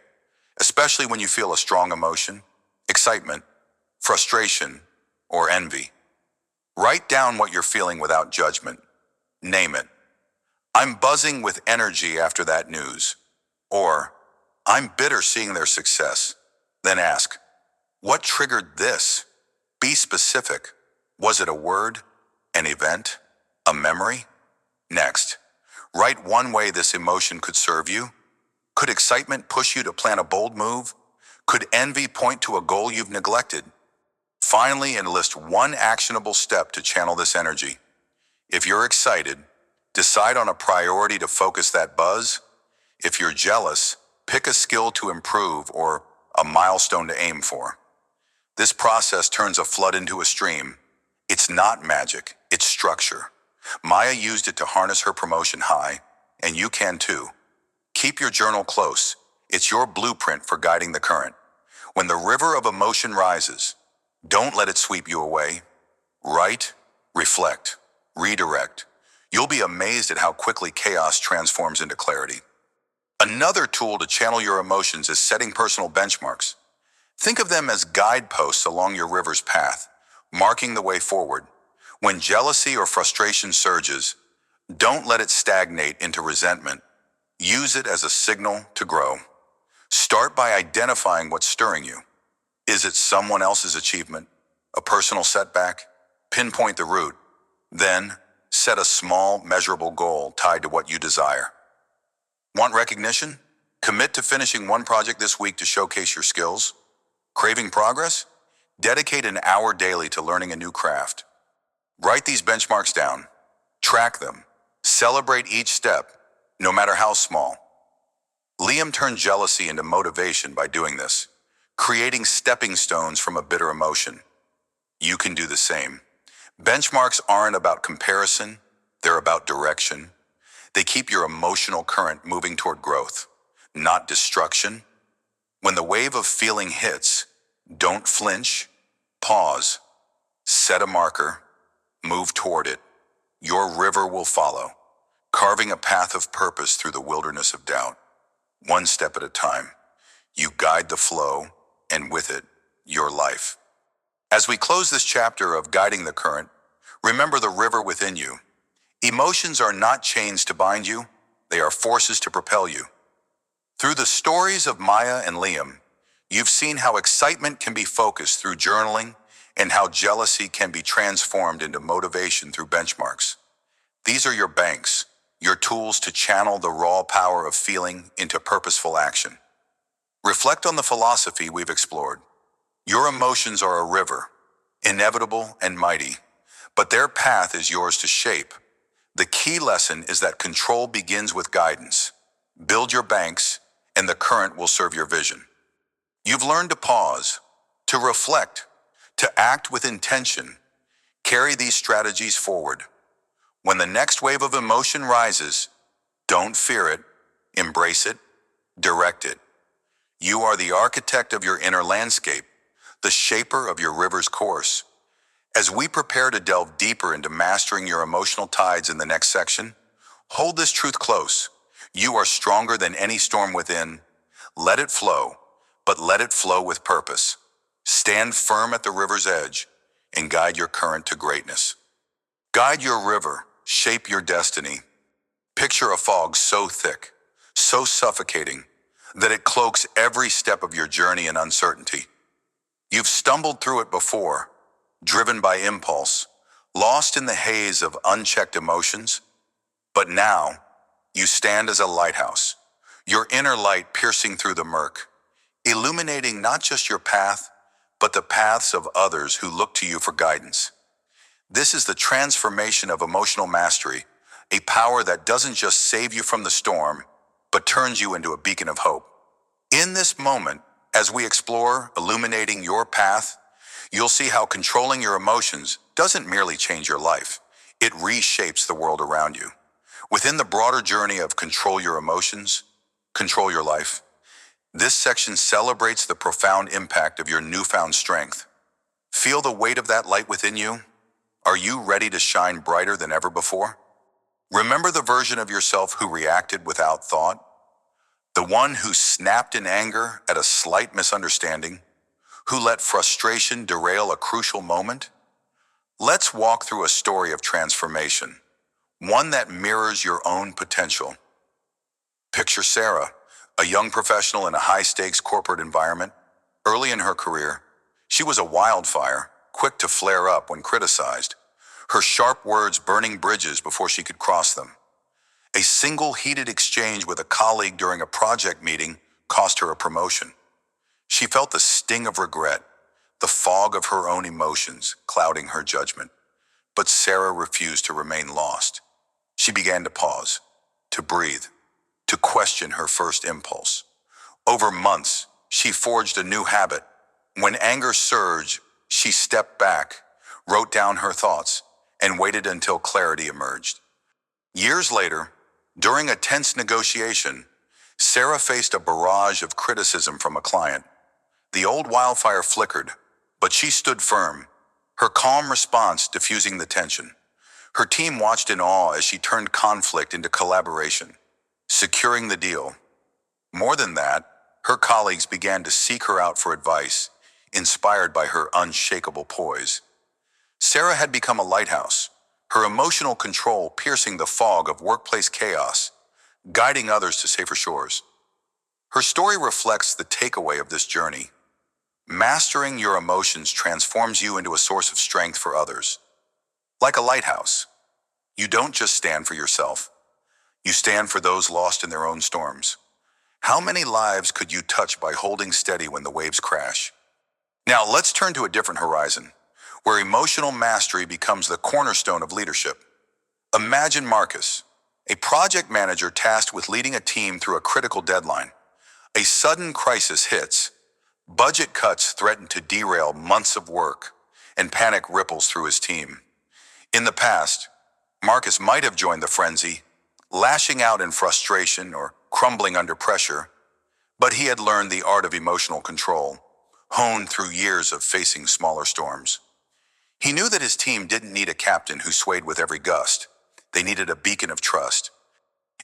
especially when you feel a strong emotion, excitement, frustration, or envy. Write down what you're feeling without judgment. Name it. I'm buzzing with energy after that news. Or, I'm bitter seeing their success. Then ask, what triggered this? Be specific. Was it a word, an event, a memory? Next, write one way this emotion could serve you. Could excitement push you to plan a bold move? Could envy point to a goal you've neglected? Finally, enlist one actionable step to channel this energy. If you're excited, decide on a priority to focus that buzz. If you're jealous, pick a skill to improve or a milestone to aim for. This process turns a flood into a stream. It's not magic, it's structure. Maya used it to harness her promotion high, and you can too. Keep your journal close. It's your blueprint for guiding the current. When the river of emotion rises, don't let it sweep you away. Write, reflect, redirect. You'll be amazed at how quickly chaos transforms into clarity. Another tool to channel your emotions is setting personal benchmarks. Think of them as guideposts along your river's path, marking the way forward. When jealousy or frustration surges, don't let it stagnate into resentment. Use it as a signal to grow. Start by identifying what's stirring you. Is it someone else's achievement? A personal setback? Pinpoint the root. Then, set a small, measurable goal tied to what you desire. Want recognition? Commit to finishing one project this week to showcase your skills. Craving progress? Dedicate an hour daily to learning a new craft. Write these benchmarks down. Track them. Celebrate each step, no matter how small. Liam turned jealousy into motivation by doing this, creating stepping stones from a bitter emotion. You can do the same. Benchmarks aren't about comparison, they're about direction. They keep your emotional current moving toward growth, not destruction. When the wave of feeling hits, don't flinch, pause, set a marker, move toward it. Your river will follow, carving a path of purpose through the wilderness of doubt. One step at a time, you guide the flow, and with it, your life. As we close this chapter of Guiding the Current, remember the river within you. Emotions are not chains to bind you, they are forces to propel you. Through the stories of Maya and Liam, you've seen how excitement can be focused through journaling and how jealousy can be transformed into motivation through benchmarks. These are your banks, your tools to channel the raw power of feeling into purposeful action. Reflect on the philosophy we've explored. Your emotions are a river, inevitable and mighty, but their path is yours to shape. The key lesson is that control begins with guidance. Build your banks, and the current will serve your vision. You've learned to pause, to reflect, to act with intention. Carry these strategies forward. When the next wave of emotion rises, don't fear it, embrace it, direct it. You are the architect of your inner landscape, the shaper of your river's course. As we prepare to delve deeper into mastering your emotional tides in the next section, hold this truth close. You are stronger than any storm within. Let it flow, but let it flow with purpose. Stand firm at the river's edge and guide your current to greatness. Guide your river, shape your destiny. Picture a fog so thick, so suffocating, that it cloaks every step of your journey in uncertainty. You've stumbled through it before, driven by impulse, lost in the haze of unchecked emotions. But now, you stand as a lighthouse, your inner light piercing through the murk, illuminating not just your path, but the paths of others who look to you for guidance. This is the transformation of emotional mastery, a power that doesn't just save you from the storm, but turns you into a beacon of hope. In this moment, as we explore illuminating your path, you'll see how controlling your emotions doesn't merely change your life, it reshapes the world around you. Within the broader journey of control your emotions, control your life, this section celebrates the profound impact of your newfound strength. Feel the weight of that light within you? Are you ready to shine brighter than ever before? Remember the version of yourself who reacted without thought? The one who snapped in anger at a slight misunderstanding? Who let frustration derail a crucial moment? Let's walk through a story of transformation, one that mirrors your own potential. Picture Sarah, a young professional in a high-stakes corporate environment. Early in her career, she was a wildfire, quick to flare up when criticized, her sharp words burning bridges before she could cross them. A single heated exchange with a colleague during a project meeting cost her a promotion. She felt the sting of regret, the fog of her own emotions clouding her judgment. But Sarah refused to remain lost. She began to pause, to breathe, to question her first impulse. Over months, she forged a new habit, When anger surged, she stepped back, wrote down her thoughts, and waited until clarity emerged. Years later, during a tense negotiation, Sarah faced a barrage of criticism from a client. The old wildfire flickered, but she stood firm, her calm response diffusing the tension. Her team watched in awe as she turned conflict into collaboration, securing the deal. More than that, her colleagues began to seek her out for advice, inspired by her unshakable poise. Sarah had become a lighthouse, her emotional control piercing the fog of workplace chaos, guiding others to safer shores. Her story reflects the takeaway of this journey. Mastering your emotions transforms you into a source of strength for others. Like a lighthouse, you don't just stand for yourself, you stand for those lost in their own storms. How many lives could you touch by holding steady when the waves crash? Now let's turn to a different horizon, where emotional mastery becomes the cornerstone of leadership. Imagine Marcus, a project manager tasked with leading a team through a critical deadline. A sudden crisis hits, budget cuts threaten to derail months of work, and panic ripples through his team. In the past, Marcus might have joined the frenzy, lashing out in frustration or crumbling under pressure, but he had learned the art of emotional control, honed through years of facing smaller storms. He knew that his team didn't need a captain who swayed with every gust. They needed a beacon of trust.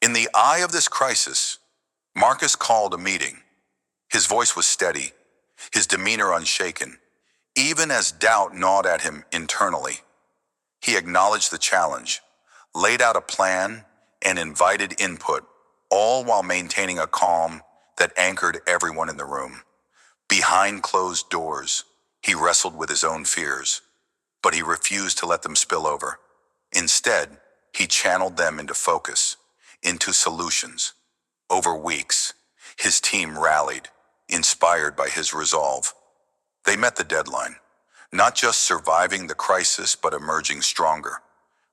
In the eye of this crisis, Marcus called a meeting. His voice was steady, his demeanor unshaken, even as doubt gnawed at him internally. He acknowledged the challenge, laid out a plan, and invited input, all while maintaining a calm that anchored everyone in the room. Behind closed doors, he wrestled with his own fears, but he refused to let them spill over. Instead, he channeled them into focus, into solutions. Over weeks, his team rallied, inspired by his resolve. They met the deadline, not just surviving the crisis, but emerging stronger.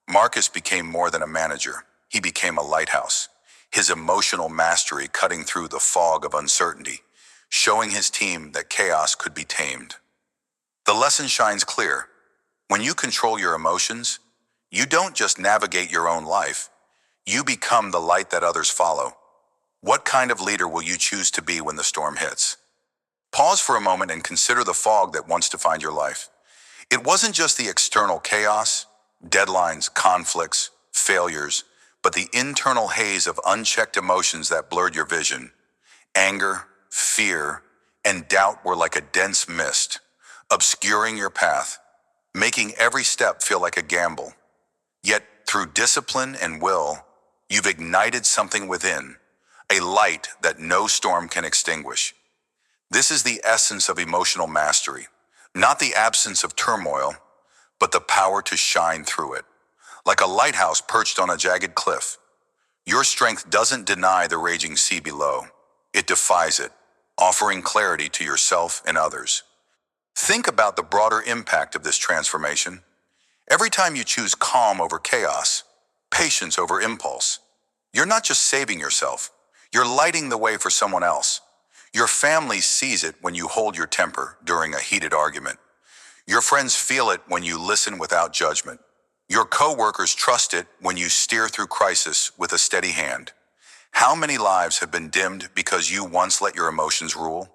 Marcus became more than a manager. He became a lighthouse, his emotional mastery cutting through the fog of uncertainty, showing his team that chaos could be tamed. The lesson shines clear. When you control your emotions, you don't just navigate your own life, you become the light that others follow. What kind of leader will you choose to be when the storm hits? Pause for a moment and consider the fog that once defined your life. It wasn't just the external chaos, deadlines, conflicts, failures, but the internal haze of unchecked emotions that blurred your vision. Anger, fear, and doubt were like a dense mist, obscuring your path, making every step feel like a gamble. Yet, through discipline and will, you've ignited something within, a light that no storm can extinguish. This is the essence of emotional mastery, not the absence of turmoil, but the power to shine through it. Like a lighthouse perched on a jagged cliff, your strength doesn't deny the raging sea below. It defies it, offering clarity to yourself and others. Think about the broader impact of this transformation. Every time you choose calm over chaos, patience over impulse, you're not just saving yourself, you're lighting the way for someone else. Your family sees it when you hold your temper during a heated argument. Your friends feel it when you listen without judgment. Your coworkers trust it when you steer through crisis with a steady hand. How many lives have been dimmed because you once let your emotions rule?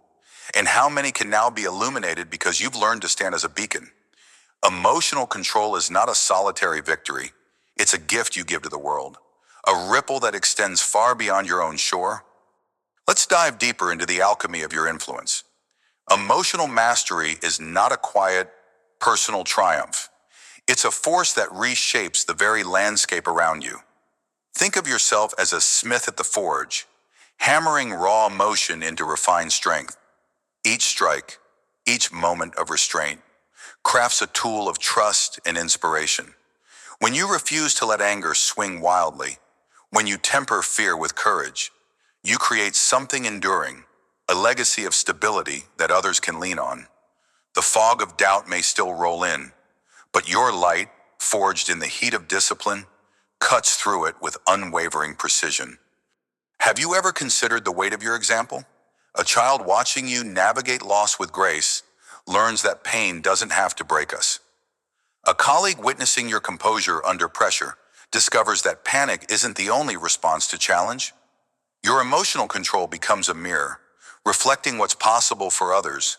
And how many can now be illuminated because you've learned to stand as a beacon? Emotional control is not a solitary victory. It's a gift you give to the world, a ripple that extends far beyond your own shore. Let's dive deeper into the alchemy of your influence. Emotional mastery is not a quiet, personal triumph. It's a force that reshapes the very landscape around you. Think of yourself as a smith at the forge, hammering raw emotion into refined strength. Each strike, each moment of restraint, crafts a tool of trust and inspiration. When you refuse to let anger swing wildly, when you temper fear with courage, you create something enduring, a legacy of stability that others can lean on. The fog of doubt may still roll in, but your light, forged in the heat of discipline, cuts through it with unwavering precision. Have you ever considered the weight of your example? A child watching you navigate loss with grace, learns that pain doesn't have to break us. A colleague witnessing your composure under pressure discovers that panic isn't the only response to challenge. Your emotional control becomes a mirror, reflecting what's possible for others.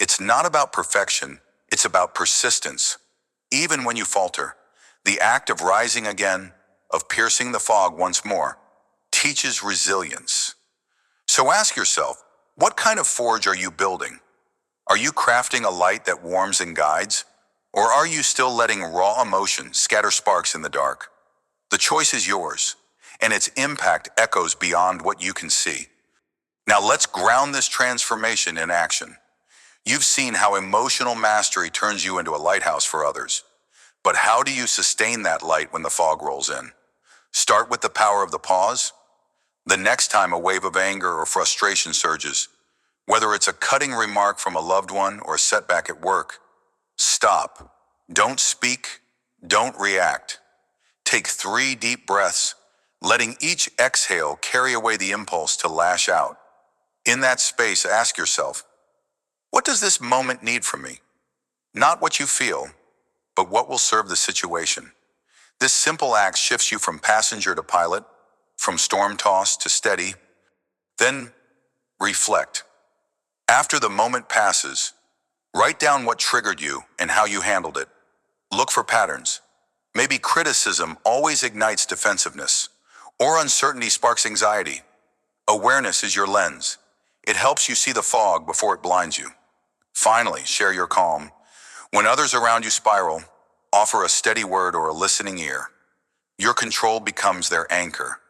It's not about perfection, it's about persistence. Even when you falter, the act of rising again, of piercing the fog once more, teaches resilience. So ask yourself, what kind of forge are you building? Are you crafting a light that warms and guides? Or are you still letting raw emotion scatter sparks in the dark? The choice is yours, and its impact echoes beyond what you can see. Now let's ground this transformation in action. You've seen how emotional mastery turns you into a lighthouse for others. But how do you sustain that light when the fog rolls in? Start with the power of the pause. The next time a wave of anger or frustration surges, whether it's a cutting remark from a loved one or a setback at work, stop. Don't speak. Don't react. Take 3 deep breaths, letting each exhale carry away the impulse to lash out. In that space, ask yourself, what does this moment need from me? Not what you feel, but what will serve the situation. This simple act shifts you from passenger to pilot, from storm-tossed to steady. Then reflect. After the moment passes, write down what triggered you and how you handled it. Look for patterns. Maybe criticism always ignites defensiveness, or uncertainty sparks anxiety. Awareness is your lens. It helps you see the fog before it blinds you. Finally, share your calm. When others around you spiral, offer a steady word or a listening ear. Your control becomes their anchor.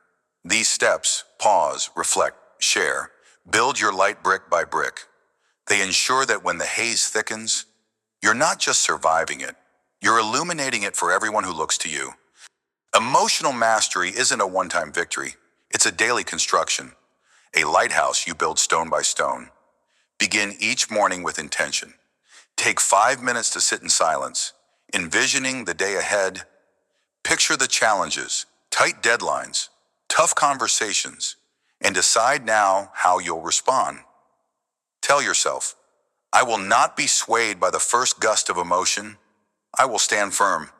These steps, pause, reflect, share, build your light brick by brick. They ensure that when the haze thickens, you're not just surviving it, you're illuminating it for everyone who looks to you. Emotional mastery isn't a one-time victory. It's a daily construction, a lighthouse you build stone by stone. Begin each morning with intention. Take 5 minutes to sit in silence, envisioning the day ahead. Picture the challenges, tight deadlines, tough conversations, and decide now how you'll respond. Tell yourself, I will not be swayed by the first gust of emotion. I will stand firm.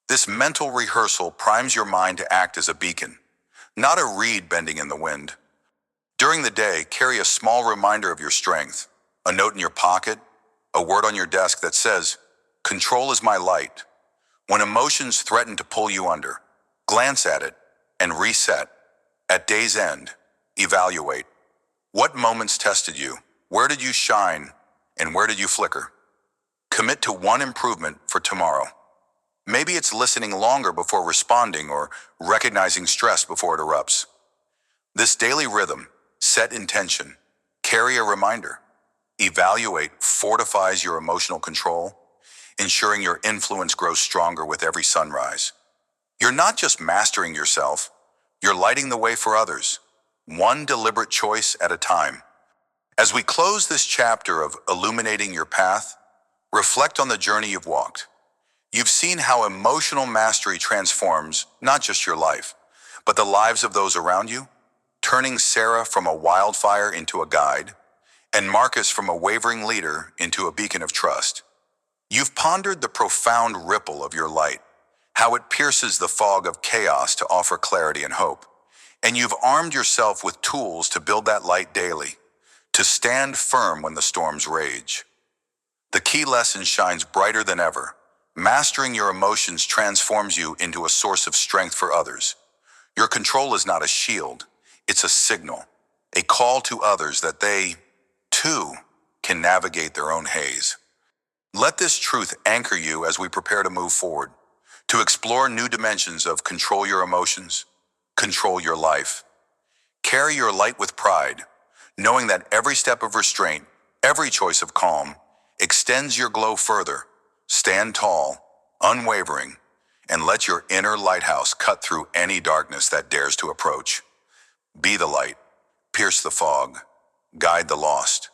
This mental rehearsal primes your mind to act as a beacon, not a reed bending in the wind. During the day, carry a small reminder of your strength, a note in your pocket, a word on your desk that says, "Control is my light." When emotions threaten to pull you under, glance at it and reset. At day's end, evaluate. What moments tested you? Where did you shine? And where did you flicker? Commit to one improvement for tomorrow. Maybe it's listening longer before responding or recognizing stress before it erupts. This daily rhythm, set intention, carry a reminder, evaluate, fortifies your emotional control, ensuring your influence grows stronger with every sunrise. You're not just mastering yourself, you're lighting the way for others, one deliberate choice at a time. As we close this chapter of illuminating your path, reflect on the journey you've walked. You've seen how emotional mastery transforms not just your life, but the lives of those around you, turning Sarah from a wildfire into a guide, and Marcus from a wavering leader into a beacon of trust. You've pondered the profound ripple of your light, how it pierces the fog of chaos to offer clarity and hope. And you've armed yourself with tools to build that light daily, to stand firm when the storms rage. The key lesson shines brighter than ever. Mastering your emotions transforms you into a source of strength for others. Your control is not a shield, it's a signal, a call to others that they, too, can navigate their own haze. Let this truth anchor you as we prepare to move forward, to explore new dimensions of control your emotions, control your life. Carry your light with pride, knowing that every step of restraint, every choice of calm, extends your glow further. Stand tall, unwavering, and let your inner lighthouse cut through any darkness that dares to approach. Be the light, pierce the fog, guide the lost,